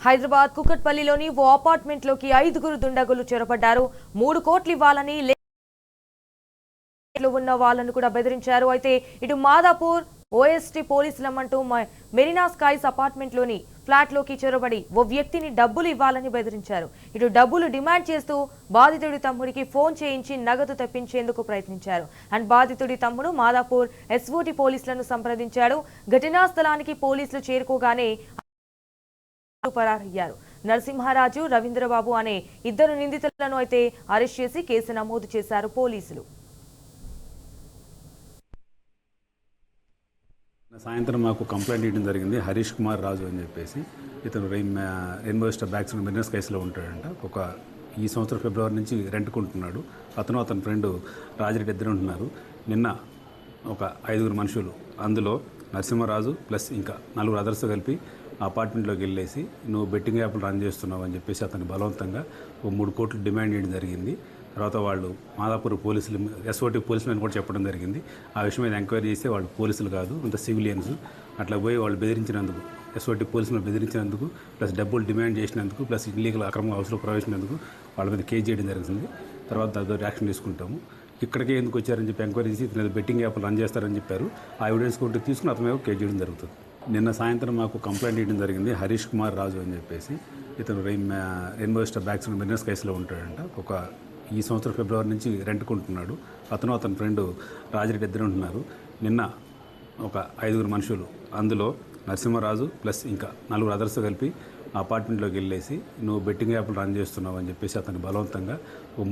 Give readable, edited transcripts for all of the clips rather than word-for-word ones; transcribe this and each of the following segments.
హైదరాబాద్ కుకట్పల్లిలోని ఓ అపార్ట్మెంట్లోకి 5గురు దుండగులు చొరబడ్డారు. 3 కోట్లు ఇవ్వాలని ఉన్న వాళ్ళను కూడా బెదిరించారు. అయితే ఇటు మాదాపూర్ ఓఎస్టీ పోలీసులమంటూ మెరీనా స్కైస్ అపార్ట్మెంట్లోని ఫ్లాట్లోకి చొరబడి ఓ వ్యక్తిని డబ్బులు ఇవ్వాలని బెదిరించారు. ఇటు డబ్బులు డిమాండ్ చేస్తూ బాధితుడి తమ్ముడికి ఫోన్ చేయించి నగదు తెప్పించేందుకు ప్రయత్నించారు. అండ్ బాధితుడి తమ్ముడు మాదాపూర్ ఎస్ఓటీ పోలీసులను సంప్రదించాడు. ఘటనా స్థలానికి పోలీసులు చేరుకోగానే పరారయ్యారు. నరసింహారాజు, రవీంద్రబాబు అనే 2 నిందితులను అయితే అరెస్ట్ చేసి కేసు నమోదు చేశారు పోలీసులు. సాయంత్రం మాకు కంప్లైంట్ ఇవ్వడం జరిగింది. హరీష్ కుమార్ రాజు అని చెప్పేసి ఇతను రెయిన్బో స్టార్ బ్యాక్స్ మెరీనా స్కైస్లో ఉంటాడంట. ఈ సంవత్సరం ఫిబ్రవరి నుంచి రెంట్కుంటున్నాడు. అతని ఫ్రెండ్ రాజిరెడ్డి ఇద్దరు ఉంటున్నారు. నిన్న ఒక 5గురు మనుషులు, అందులో నరసింహరాజు ప్లస్ ఇంకా 4 అదర్స్ కలిపి అపార్ట్మెంట్లోకి వెళ్ళేసి నువ్వు బెట్టింగ్ యాప్లు రన్ చేస్తున్నావు అని చెప్పేసి అతను బలవంతంగా 3 కోట్లు డిమాండ్ చేయడం జరిగింది. తర్వాత వాళ్ళు మాదాపూర్ పోలీసులు, ఎస్ఓటీ పోలీసులను కూడా చెప్పడం జరిగింది. ఆ విషయం మీద ఎంక్వైరీ చేస్తే వాళ్ళు పోలీసులు కాదు, ఇంత సివిలియన్స్. అట్లా పోయి వాళ్ళు బెదిరించినందుకు, ఎస్ఓటీ పోలీసులను బెదిరించినందుకు, ప్లస్ డబ్బులు డిమాండ్ చేసినందుకు, ప్లస్ ఇల్లీగల్ అక్రమ హౌస్లో ప్రవేశించినందుకు వాళ్ళ మీద కేసు చేయడం జరుగుతుంది. తర్వాత దాని యాక్షన్ తీసుకుంటాము. ఇక్కడికే ఎందుకు వచ్చారని చెప్పి ఎంక్వైరీ చేసి ఇతను బెట్టింగ్ యాప్లు రన్ చేస్తారని చెప్పారు. ఆ ఎవిడెన్స్ కొట్టి తీసుకుని అతను కేసు చేయడం జరుగుతుంది. నిన్న సాయంత్రం మాకు కంప్లైంట్ ఇవ్వడం జరిగింది. హరీష్ కుమార్ రాజు అని చెప్పేసి ఇతను రెయిన్బో స్టార్ బ్యాక్స్ మెరీనా స్కైస్లో ఉంటాడంట. ఈ సంవత్సరం ఫిబ్రవరి నుంచి రెంట్కుంటున్నాడు. అతని ఫ్రెండ్ రాజిరెడ్డి ఇద్దరు ఉంటున్నారు. నిన్న ఒక 5గురు మనుషులు, అందులో నరసింహరాజు ప్లస్ ఇంకా 4 అదర్స్ కలిపి అపార్ట్మెంట్లోకి వెళ్ళేసి నువ్వు బెట్టింగ్ యాప్లు రన్ చేస్తున్నావు అని చెప్పేసి అతను బలవంతంగా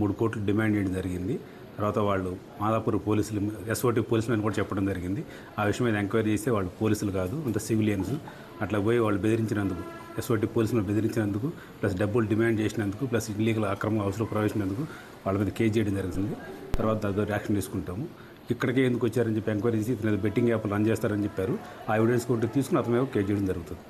3 కోట్లు డిమాండ్ చేయడం జరిగింది. తర్వాత వాళ్ళు మాదాపూర్ పోలీసులు, ఎస్ఓటీ పోలీసులను కూడా చెప్పడం జరిగింది. ఆ విషయం మీద ఎంక్వైరీ చేస్తే వాళ్ళు పోలీసులు కాదు, ఇంత సివిలియన్స్. అట్లా పోయి వాళ్ళు బెదిరించినందుకు, ఎస్ఓటీ పోలీసులను బెదిరించినందుకు, ప్లస్ డబ్బులు డిమాండ్ చేసినందుకు, ప్లస్ ఇల్లీగల్ అక్రమ హౌస్లో ప్రవేశించినందుకు వాళ్ళ మీద కేసు చేయడం జరుగుతుంది. తర్వాత దాని యాక్షన్ తీసుకుంటాము. ఇక్కడికే ఎందుకు వచ్చారని చెప్పి ఎంక్వైరీ చేసి ఇతను బెట్టింగ్ యాప్లు రన్ చేస్తారని చెప్పారు. ఆ ఎవిడెన్స్ కొట్టి తీసుకుని అతను కేసు చేయడం జరుగుతుంది.